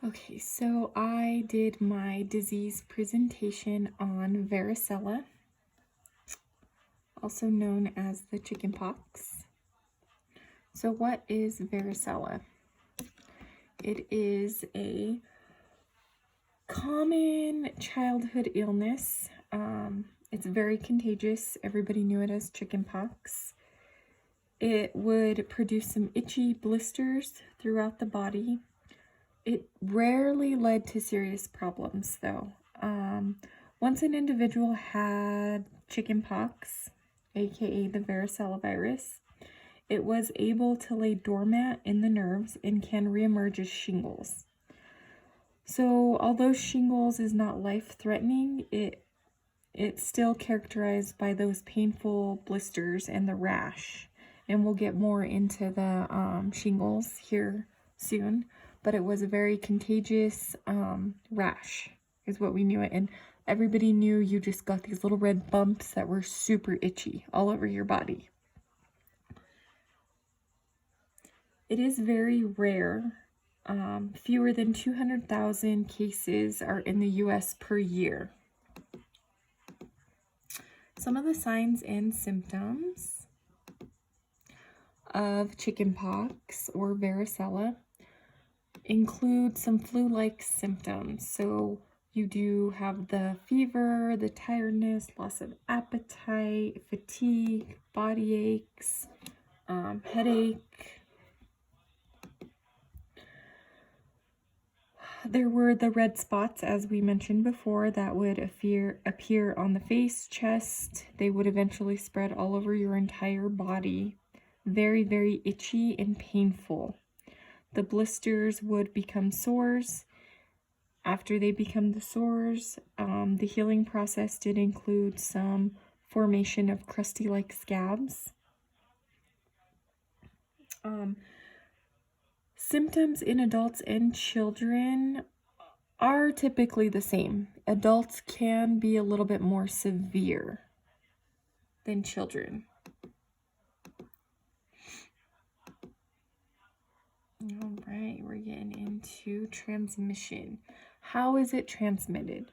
Okay, so I did my disease presentation on varicella, also known as the chickenpox. So what is varicella? It is a common childhood illness. It's very contagious. Everybody knew it as chickenpox. It would produce some itchy blisters throughout the body. It rarely led to serious problems, though. Once an individual had chickenpox, aka the varicella virus, it was able to lay dormant in the nerves and can reemerge as shingles. So, although shingles is not life-threatening, it's still characterized by those painful blisters and the rash. And we'll get more into the shingles here soon. But it was a very contagious rash, is what we knew it. And everybody knew you just got these little red bumps that were super itchy all over your body. It is very rare. Fewer than 200,000 cases are in the US per year. Some of the signs and symptoms of chickenpox or varicella include some flu-like symptoms. So you do have the fever, the tiredness, loss of appetite, fatigue, body aches, headache. There were the red spots, as we mentioned before, that would appear on the face, chest. They would eventually spread all over your entire body. Very, very itchy and painful. The blisters would become sores. After they become the sores, the healing process did include some formation of crusty-like scabs. Symptoms in adults and children are typically the same. Adults can be a little bit more severe than children. All right, we're getting into transmission. How is it transmitted?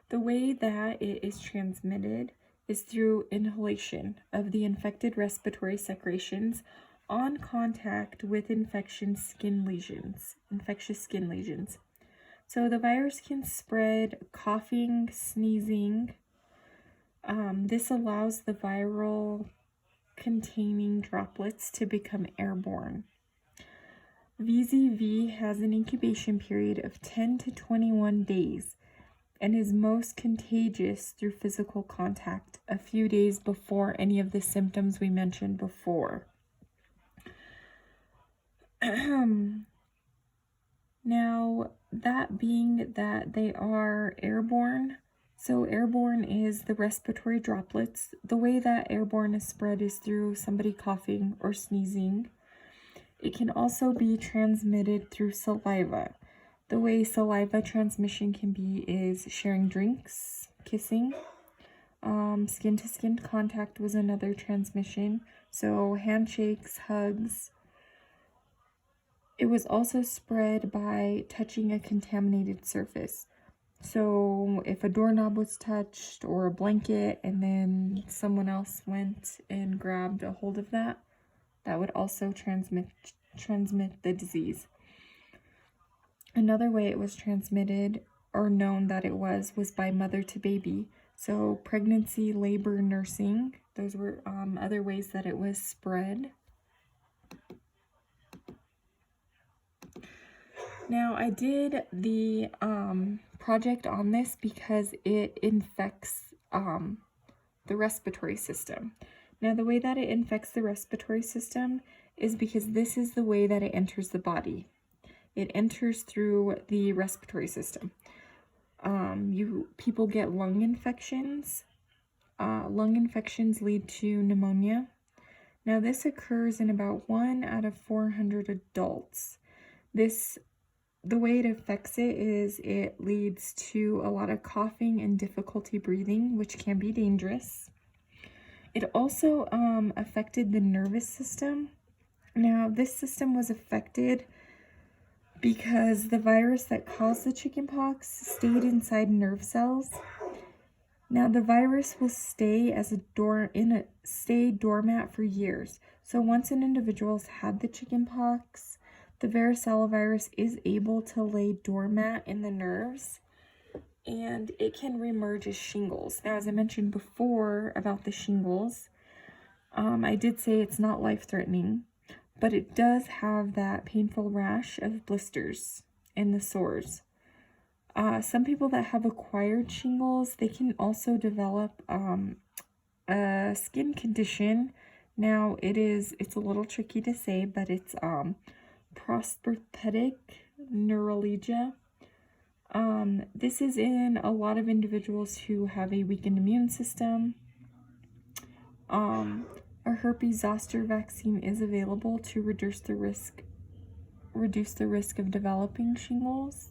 The way that it is transmitted is through inhalation of the infected respiratory secretions on contact with infectious skin lesions. So the virus can spread coughing, sneezing. This allows the viral containing droplets to become airborne. VZV has an incubation period of 10 to 21 days and is most contagious through physical contact a few days before any of the symptoms we mentioned before. Now, that being that they are airborne, so airborne is the respiratory droplets. The way that airborne is spread is through somebody coughing or sneezing. It can also be transmitted through saliva. The way saliva transmission can be is sharing drinks, kissing. Skin-to-skin contact was another transmission, so handshakes, hugs. It was also spread by touching a contaminated surface. So if a doorknob was touched or a blanket and then someone else went and grabbed a hold of that, that would also transmit the disease. Another way it was transmitted or known that it was by mother to baby. So pregnancy, labor, nursing, those were other ways that it was spread. Now, I did the project on this because it infects the respiratory system. Now, the way that it infects the respiratory system is because this is the way that it enters the body. It enters through the respiratory system. People get lung infections. Lung infections lead to pneumonia. Now, this occurs in about 1 out of 400 adults. The way it affects it is it leads to a lot of coughing and difficulty breathing, which can be dangerous. It also affected the nervous system. Now, this system was affected because the virus that caused the chickenpox stayed inside nerve cells. Now, the virus will stay stay dormant for years. So once an individual's had the chickenpox, the varicella virus is able to lay dormant in the nerves, and it can reemerge as shingles. Now, as I mentioned before about the shingles, I did say it's not life-threatening, but it does have that painful rash of blisters in the sores. Some people that have acquired shingles, they can also develop a skin condition. Now, it's a little tricky to say, but it's prosthetic neuralgia. This is in a lot of individuals who have a weakened immune system. A herpes zoster vaccine is available to reduce the risk of developing shingles.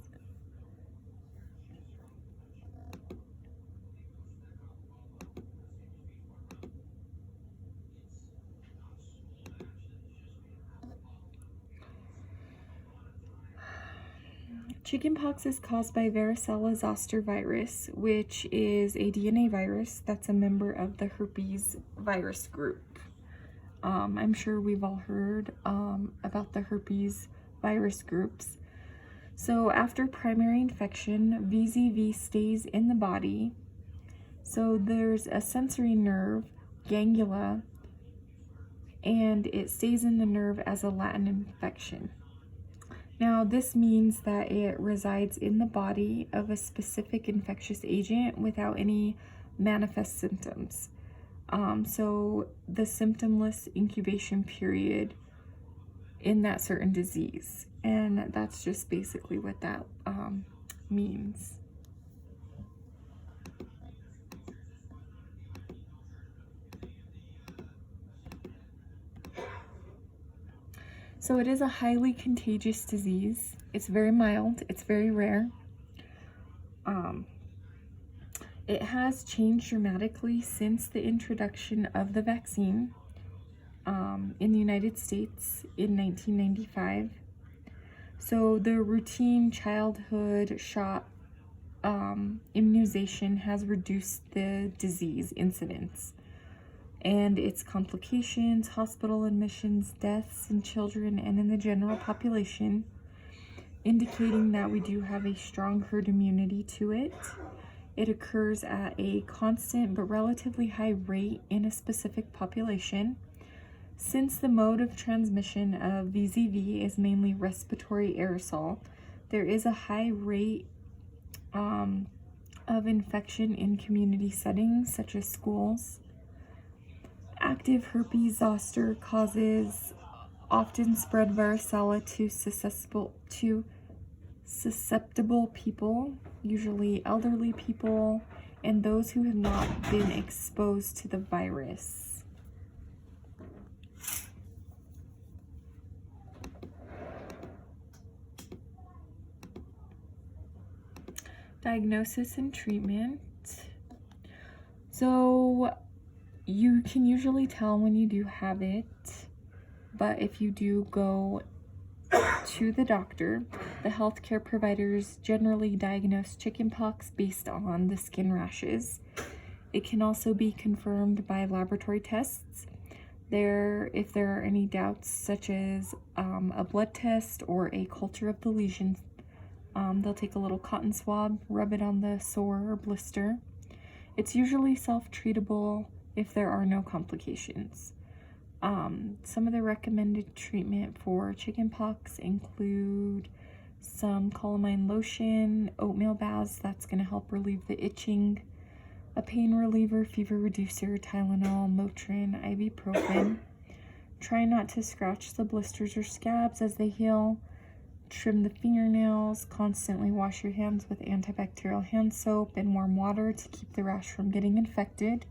Chickenpox is caused by varicella zoster virus, which is a DNA virus that's a member of the herpes virus group. I'm sure we've all heard about the herpes virus groups. So after primary infection, VZV stays in the body. So there's a sensory nerve, ganglia, and it stays in the nerve as a latent infection. Now, this means that it resides in the body of a specific infectious agent without any manifest symptoms. So the symptomless incubation period in that certain disease. And that's just basically what that means. So it is a highly contagious disease. It's very mild. It's very rare. It has changed dramatically since the introduction of the vaccine in the United States in 1995. So the routine childhood shot immunization has reduced the disease incidence and its complications, hospital admissions, deaths in children and in the general population, indicating that we do have a strong herd immunity to it. It occurs at a constant but relatively high rate in a specific population. Since the mode of transmission of VZV is mainly respiratory aerosol, there is a high rate of infection in community settings such as schools. Active herpes zoster causes often spread varicella to susceptible people, usually elderly people, and those who have not been exposed to the virus. Diagnosis and treatment. So you can usually tell when you do have it, but if you do go to the doctor, the healthcare providers generally diagnose chickenpox based on the skin rashes. It can also be confirmed by laboratory tests. If there are any doubts, such as a blood test or a culture of the lesion, they'll take a little cotton swab, rub it on the sore or blister. It's usually self-treatable if there are no complications. Some of the recommended treatment for chickenpox include some calamine lotion, oatmeal baths, that's going to help relieve the itching, a pain reliever, fever reducer, Tylenol, Motrin, ibuprofen. Try not to scratch the blisters or scabs as they heal. Trim the fingernails. Constantly wash your hands with antibacterial hand soap and warm water to keep the rash from getting infected.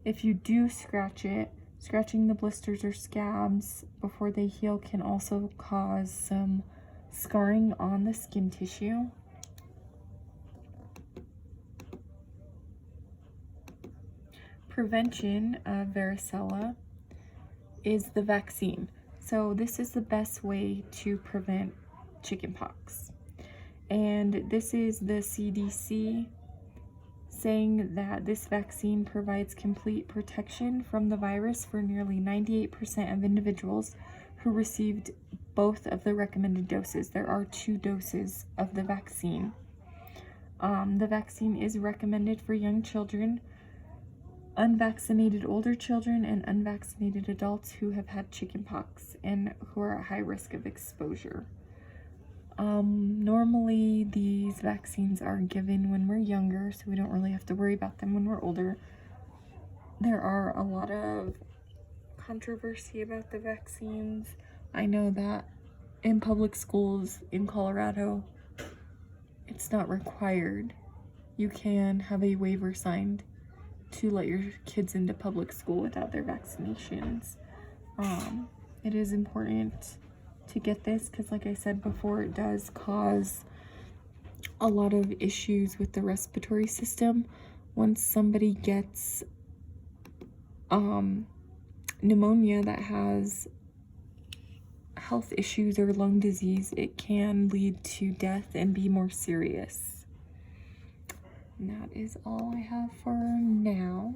If you do scratch it, scratching the blisters or scabs before they heal can also cause some scarring on the skin tissue. Prevention of varicella is the vaccine. So this is the best way to prevent chickenpox. And this is the CDC saying that this vaccine provides complete protection from the virus for nearly 98% of individuals who received both of the recommended doses. There are 2 doses of the vaccine. The vaccine is recommended for young children, unvaccinated older children, and unvaccinated adults who have had chickenpox and who are at high risk of exposure. Normally these vaccines are given when we're younger, so we don't really have to worry about them when we're older. There are a lot of controversy about the vaccines. I know that in public schools in Colorado, it's not required. You can have a waiver signed to let your kids into public school without their vaccinations. It is important to get this because, like I said before, it does cause a lot of issues with the respiratory system. Once somebody gets pneumonia that has health issues or lung disease, it can lead to death and be more serious. And that is all I have for now.